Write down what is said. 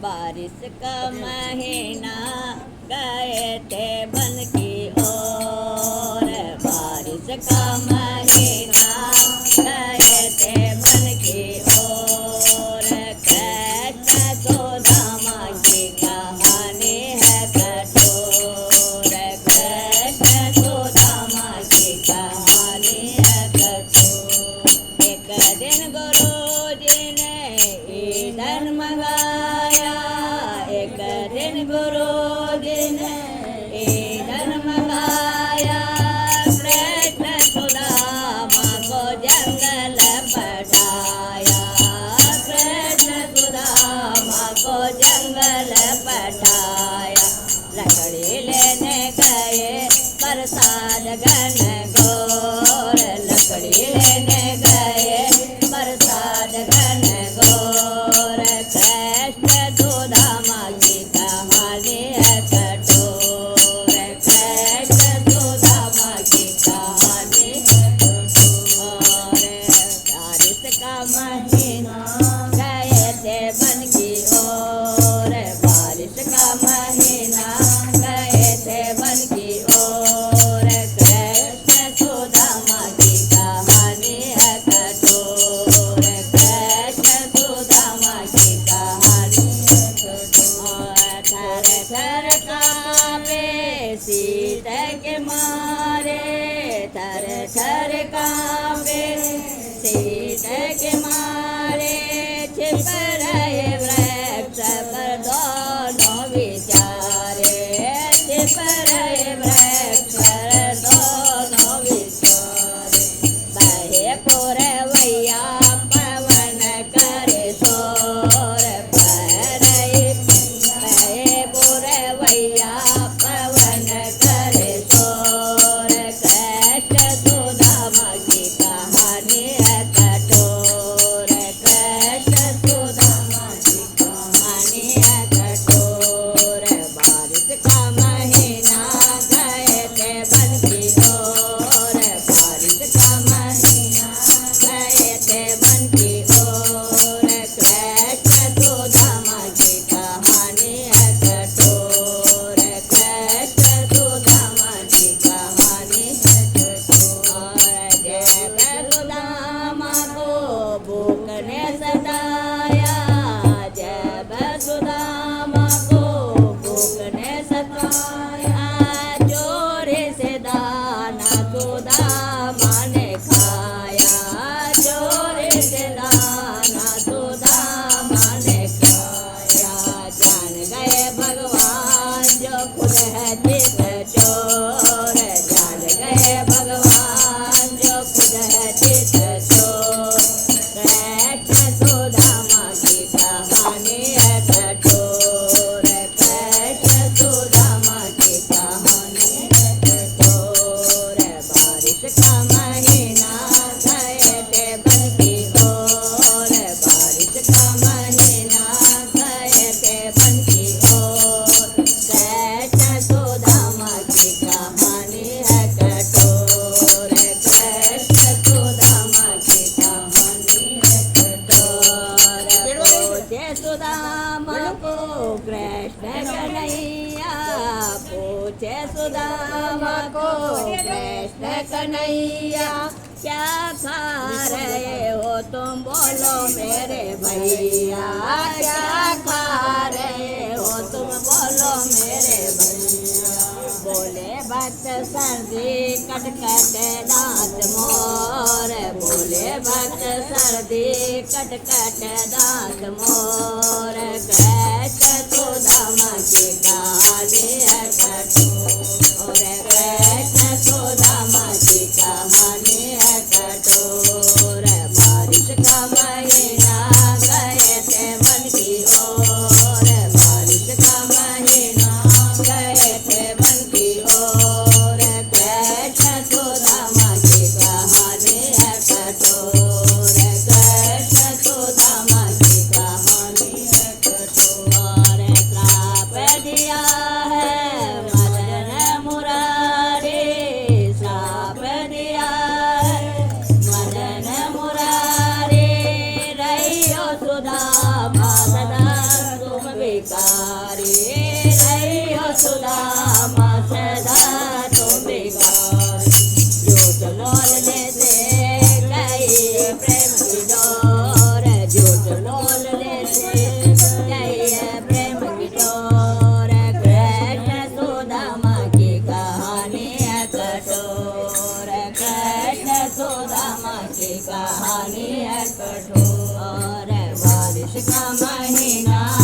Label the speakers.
Speaker 1: बारिश का महीना गए थे बन की ओर। बारिश का महीना गए थे बन की ओर। कृष्ण सुदामा की कहानी है कठोर। कृष्ण सुदामा की कहानी है कठोर। एक दिन गुरुजी ने ईंधन मंगाया। एक दिन गुरुजी ने ईंधन मंगाया। कृष्ण सुदामा को जंगल पठाया। कृष्ण सुदामा को जंगल पठाया। लकड़ी लेने गए प्रसाद घन घोर। लकड़ी लेने गए प्रसाद घन घोर। कृष्ण सुदामा की कहानी है कठोर। कृष्ण सुदामा की कहानी है कठोर। बारिश का महीना गए थे बन की ओर। बारिश का महीना गए थे बन की ओर। कृष्ण सुदामा की कहानी है कठोर। कृष्ण सुदामा की कहानी है कठोर। थर थर कांपे शीत के मारे। थर थर कांपे शीत के मारे। छिप रहे वृक्ष पर दोनों विचारे। छिप रहे वृक्ष पर दोनों विचारे। बहे पुरवैया पवन करे शोर। बहे पुरवैया पवन करे शोर। कृष्ण सुदामा की कहानी है कठोर। कृष्ण सुदामा की कहानी है कठोर। बारिश का महीना गए थे बन की ओर। बारिश का महीना गए थे बन की ओर। कृष्ण सुदामा की कहानी है कठोर। कृष्ण सुदामा की कहानी है कठोर। जब सुदामा को भूख ने सताया। जब सुदामा को भूख ने सताया। चोरी से दाना सुदामा ने खाया। चोरी से दाना सुदामा ने खाया। जान गए भगवान जो खुद है चित चोर। जान गए भगवान जो खुद है चित चोर। कृष्ण सुदामा की कहानी है कठोर। कृष्ण सुदामा की कहानी है कठोर। बारिश का महीना गए थे बन की ओर। बारिश का महीना गए थे बन की ओर। कृष्ण सुदामा की कहानी है कठोर। कृष्ण सुदामा की कहानी है कठोर। पूछे सुदामा को कृष्ण कन्हैया। पूछे सुदामा को कृष्ण कन्हैया। क्या खा रहे हो तुम बोलो मेरे भैया। क्या खा रहे हो तुम बोलो मेरे भैया। बोले भक्त सर्दी कटकट दांत मोर। बोले भक्त सर्दी कटकट दांत मोर। कृष्ण सुदामा की कहानी है कठोर। कृष्ण सुदामा की कहानी है कठोर। बारिश का महीना गए थे बन की ओर। बारिश का महीना गए थे बन की ओर। कृष्ण सुदामा की कहानी है कठोर। कृष्ण सुदामा की कहानी है भिकारी रहियो सुदामा सदा तुम भिकारी झूठ बोलने से गई प्रेम की डोर झूठ बोलने से गई प्रेम की डोर कृष्ण सुदामा की कहानी है कठोर कृष्ण सुदामा की कहानी है कठोर बारिश का महीना